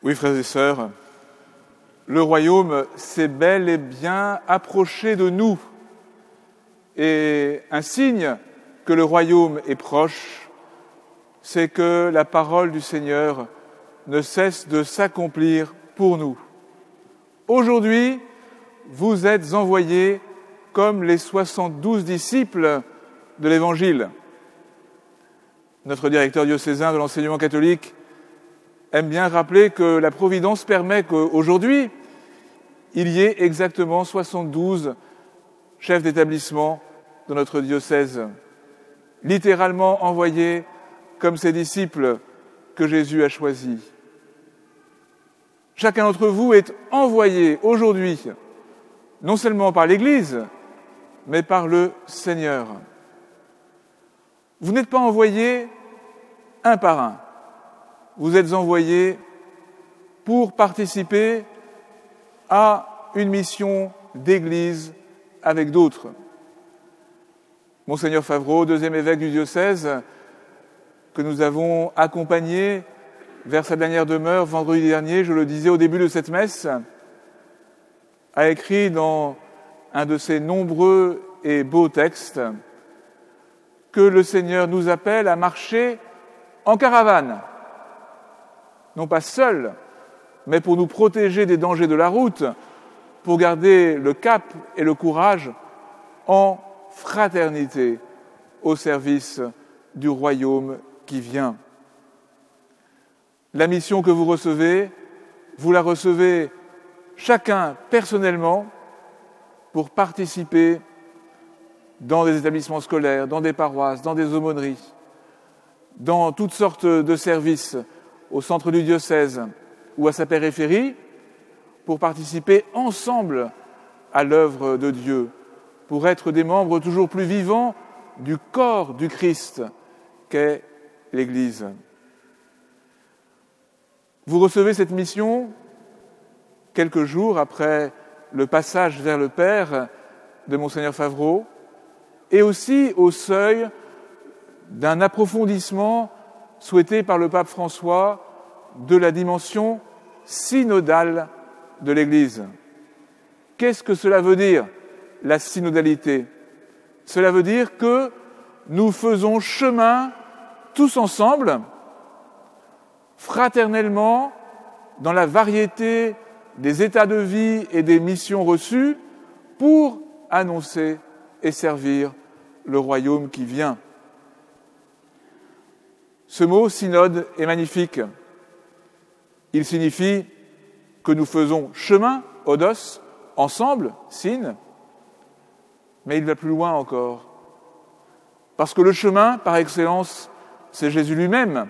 Oui, frères et sœurs, le royaume s'est bel et bien approché de nous. Et un signe que le royaume est proche, c'est que la parole du Seigneur ne cesse de s'accomplir pour nous. Aujourd'hui, vous êtes envoyés comme les 72 disciples de l'Évangile. Notre directeur diocésain de l'enseignement catholique aime bien rappeler que la Providence permet qu'aujourd'hui, il y ait exactement 72 chefs d'établissement de notre diocèse, littéralement envoyés comme ces disciples que Jésus a choisis. Chacun d'entre vous est envoyé aujourd'hui, non seulement par l'Église, mais par le Seigneur. Vous n'êtes pas envoyés un par un. Vous êtes envoyés pour participer à une mission d'Église avec d'autres. Monseigneur Favreau, deuxième évêque du diocèse, que nous avons accompagné vers sa dernière demeure vendredi dernier, je le disais au début de cette messe, a écrit dans un de ses nombreux et beaux textes que le Seigneur nous appelle à marcher en caravane, non pas seul, mais pour nous protéger des dangers de la route, pour garder le cap et le courage en fraternité au service du royaume qui vient. La mission que vous la recevez chacun personnellement pour participer dans des établissements scolaires, dans des paroisses, dans des aumôneries, dans toutes sortes de services au centre du diocèse ou à sa périphérie, pour participer ensemble à l'œuvre de Dieu, pour être des membres toujours plus vivants du corps du Christ qu'est l'Église. Vous recevez cette mission quelques jours après le passage vers le Père de Monseigneur Favreau et aussi au seuil d'un approfondissement souhaité par le pape François de la dimension synodale de l'Église. Qu'est-ce que cela veut dire, la synodalité ? Cela veut dire que nous faisons chemin tous ensemble, fraternellement, dans la variété des états de vie et des missions reçues, pour annoncer et servir le royaume qui vient. Ce mot synode est magnifique. Il signifie que nous faisons chemin, odos, ensemble, syn, mais il va plus loin encore. Parce que le chemin, par excellence, c'est Jésus lui-même.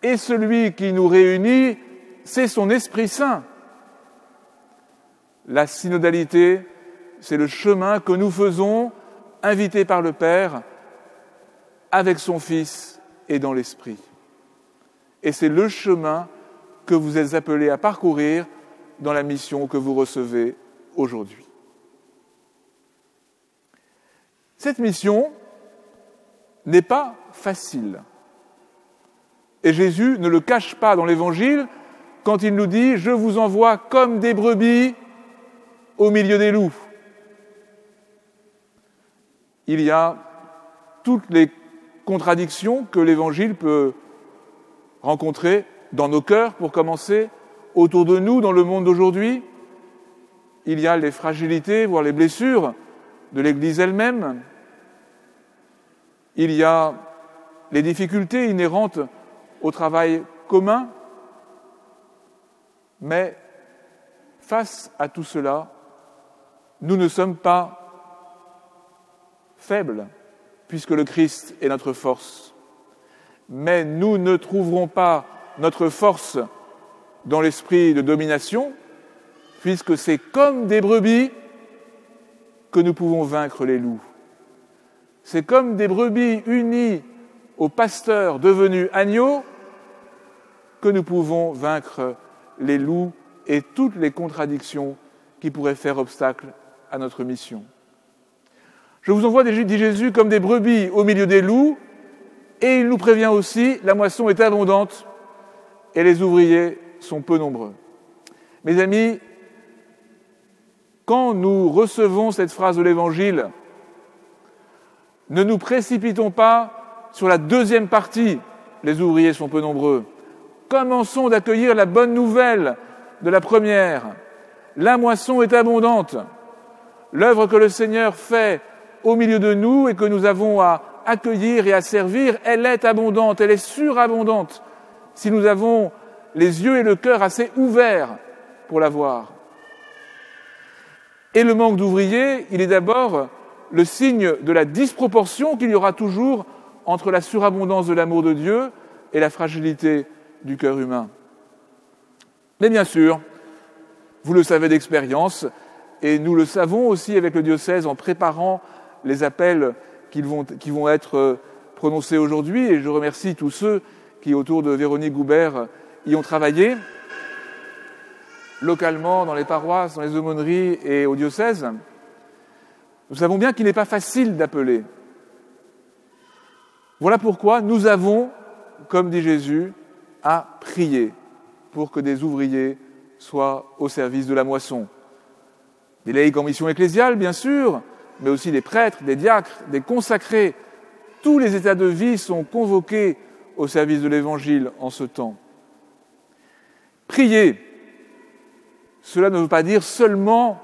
Et celui qui nous réunit, c'est son Esprit Saint. La synodalité, c'est le chemin que nous faisons, invités par le Père, avec son Fils et dans l'Esprit. Et c'est le chemin que vous êtes appelés à parcourir dans la mission que vous recevez aujourd'hui. Cette mission n'est pas facile. Et Jésus ne le cache pas dans l'Évangile quand il nous dit « Je vous envoie comme des brebis au milieu des loups ». Il y a toutes les contradictions que l'Évangile peut rencontrer dans nos cœurs, pour commencer, autour de nous, dans le monde d'aujourd'hui. Il y a les fragilités, voire les blessures de l'Église elle-même. Il y a les difficultés inhérentes au travail commun. Mais face à tout cela, nous ne sommes pas faibles, puisque le Christ est notre force. Mais nous ne trouverons pas notre force dans l'esprit de domination, puisque c'est comme des brebis que nous pouvons vaincre les loups. C'est comme des brebis unies au pasteur devenu agneau que nous pouvons vaincre les loups et toutes les contradictions qui pourraient faire obstacle à notre mission. Je vous envoie, dit Jésus, comme des brebis au milieu des loups, et il nous prévient aussi, la moisson est abondante, et les ouvriers sont peu nombreux. Mes amis, quand nous recevons cette phrase de l'Évangile, ne nous précipitons pas sur la deuxième partie, les ouvriers sont peu nombreux. Commençons d'accueillir la bonne nouvelle de la première. La moisson est abondante. L'œuvre que le Seigneur fait au milieu de nous et que nous avons à accueillir et à servir, elle est abondante, elle est surabondante, si nous avons les yeux et le cœur assez ouverts pour la voir. Et le manque d'ouvriers, il est d'abord le signe de la disproportion qu'il y aura toujours entre la surabondance de l'amour de Dieu et la fragilité du cœur humain. Mais bien sûr, vous le savez d'expérience, et nous le savons aussi avec le diocèse en préparant les appels qui vont être prononcés aujourd'hui, et je remercie tous ceux qui, autour de Véronique Goubert, y ont travaillé, localement, dans les paroisses, dans les aumôneries et au diocèse. Nous savons bien qu'il n'est pas facile d'appeler. Voilà pourquoi nous avons, comme dit Jésus, à prier pour que des ouvriers soient au service de la moisson. Des laïcs en mission ecclésiale, bien sûr, mais aussi des prêtres, des diacres, des consacrés. Tous les états de vie sont convoqués au service de l'Évangile en ce temps. Prier, cela ne veut pas dire seulement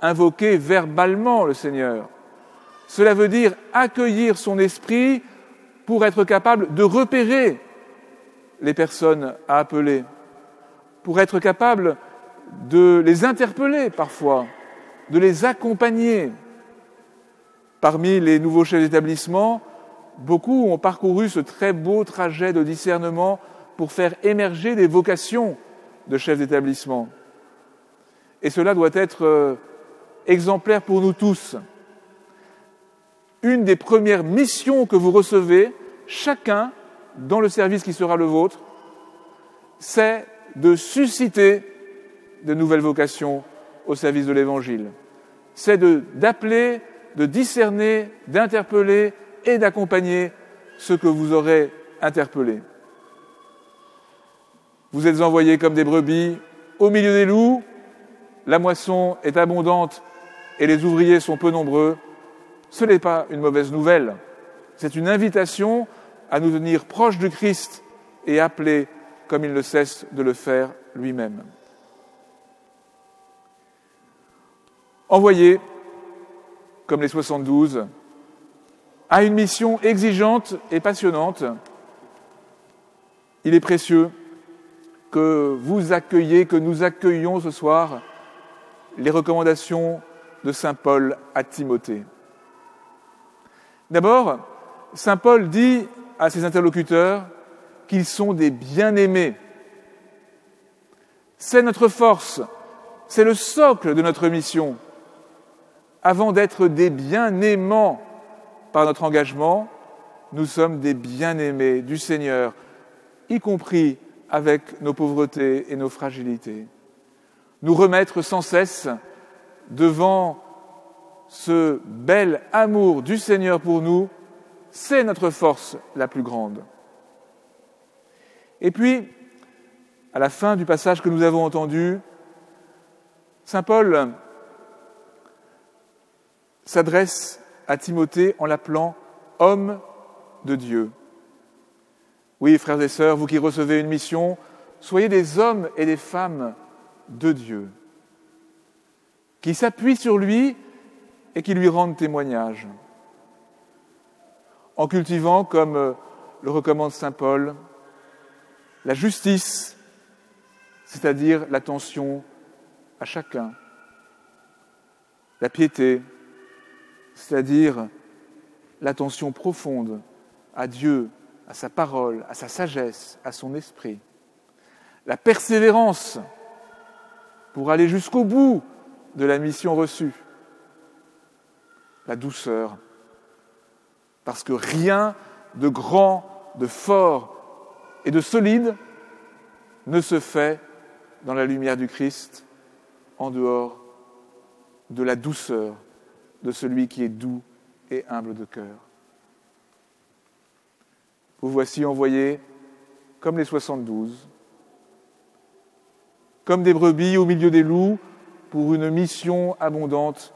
invoquer verbalement le Seigneur. Cela veut dire accueillir son esprit pour être capable de repérer les personnes à appeler, pour être capable de les interpeller parfois, de les accompagner. Parmi les nouveaux chefs d'établissement, beaucoup ont parcouru ce très beau trajet de discernement pour faire émerger des vocations de chefs d'établissement. Et cela doit être exemplaire pour nous tous. Une des premières missions que vous recevez, chacun, dans le service qui sera le vôtre, c'est de susciter de nouvelles vocations au service de l'Évangile. C'est d'appeler, de discerner, d'interpeller et d'accompagner ceux que vous aurez interpellés. Vous êtes envoyés comme des brebis au milieu des loups, la moisson est abondante et les ouvriers sont peu nombreux. Ce n'est pas une mauvaise nouvelle, c'est une invitation à nous tenir proches du Christ et appelés comme il ne cesse de le faire lui-même. Envoyés, comme les 72, à une mission exigeante et passionnante, il est précieux que vous accueilliez, que nous accueillions ce soir les recommandations de saint Paul à Timothée. D'abord, saint Paul dit à ses interlocuteurs qu'ils sont des bien-aimés. C'est notre force, c'est le socle de notre mission. Avant d'être des bien-aimants par notre engagement, nous sommes des bien-aimés du Seigneur, y compris avec nos pauvretés et nos fragilités. Nous remettre sans cesse devant ce bel amour du Seigneur pour nous, c'est notre force la plus grande. Et puis, à la fin du passage que nous avons entendu, saint Paul s'adresse à Timothée en l'appelant « homme de Dieu ». Oui, frères et sœurs, vous qui recevez une mission, soyez des hommes et des femmes de Dieu, qui s'appuient sur lui et qui lui rendent témoignage, en cultivant, comme le recommande saint Paul, la justice, c'est-à-dire l'attention à chacun, la piété, c'est-à-dire l'attention profonde à Dieu, à sa parole, à sa sagesse, à son esprit, la persévérance pour aller jusqu'au bout de la mission reçue, la douceur, parce que rien de grand, de fort et de solide ne se fait dans la lumière du Christ en dehors de la douceur de celui qui est doux et humble de cœur. Vous voici envoyés comme les 72 comme des brebis au milieu des loups, pour une mission abondante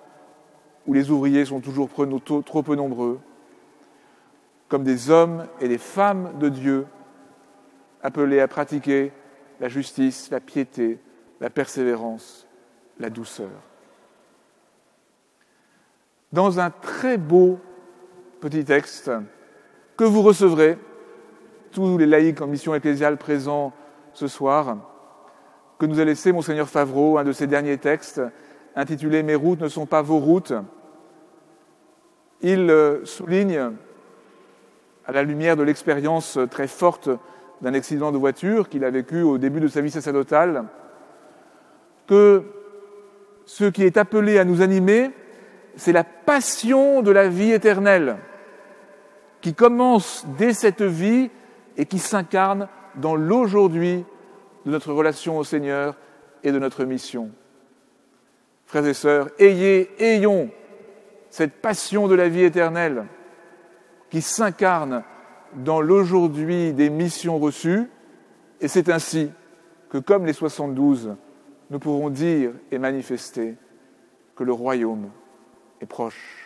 où les ouvriers sont toujours trop peu nombreux, comme des hommes et des femmes de Dieu appelés à pratiquer la justice, la piété, la persévérance, la douceur. Dans un très beau petit texte que vous recevrez, tous les laïcs en mission ecclésiale présents ce soir, que nous a laissé Monseigneur Favreau, un de ses derniers textes, intitulé « Mes routes ne sont pas vos routes ». Il souligne, à la lumière de l'expérience très forte d'un accident de voiture qu'il a vécu au début de sa vie sacerdotale, que ce qui est appelé à nous animer, c'est la passion de la vie éternelle, qui commence dès cette vie et qui s'incarne dans l'aujourd'hui de notre relation au Seigneur et de notre mission. Frères et sœurs, ayons cette passion de la vie éternelle qui s'incarne dans l'aujourd'hui des missions reçues, et c'est ainsi que, comme les 72, nous pourrons dire et manifester que le royaume est proche.